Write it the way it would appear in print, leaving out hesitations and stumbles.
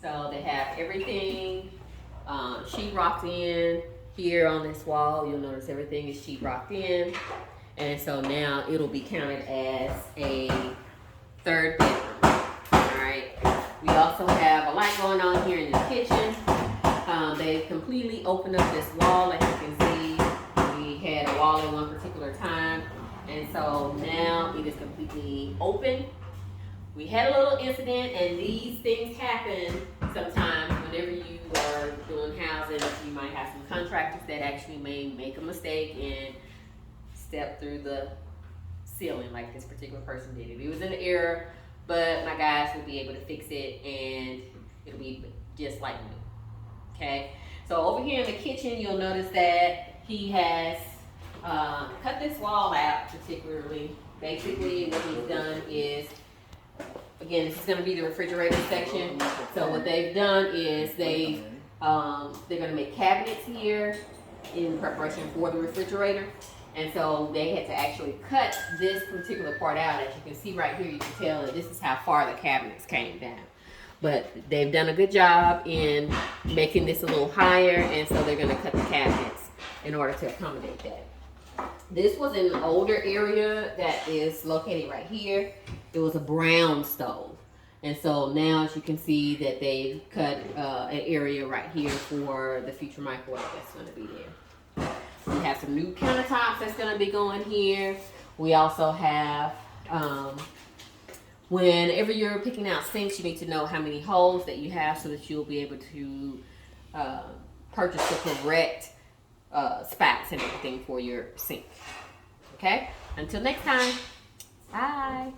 So they have everything sheetrocked in here on this wall. You'll notice everything is sheetrocked in. And so now it'll be counted as a third bedroom. Alright. We also have a lot going on here in the kitchen. They completely opened up this wall. As you can see, we had a wall at one particular time. And so now it is completely open. We had a little incident, and these things happen sometimes whenever you are doing housing. You might have some contractors that actually may make a mistake and step through the ceiling like this particular person did. It was an error, but my guys will be able to fix it, and it'll be just like new. Okay, so over here in the kitchen, you'll notice that he has cut this wall out particularly. Basically, what he's done is, again, this is going to be the refrigerator section. So what they've done is they're going to make cabinets here in preparation for the refrigerator. And so they had to actually cut this particular part out. As you can see right here, you can tell that this is how far the cabinets came down. But they've done a good job in making this a little higher, and so they're going to cut the cabinets in order to accommodate that. This was an older area that is located right here. It was a brown stove. And so now, as you can see, that they've cut an area right here for the future microwave that's going to be there. We have some new countertops that's going to be going here. We also have, whenever you're picking out sinks, you need to know how many holes that you have so that you'll be able to purchase the correct spouts and everything for your sink. Okay? Until next time, bye.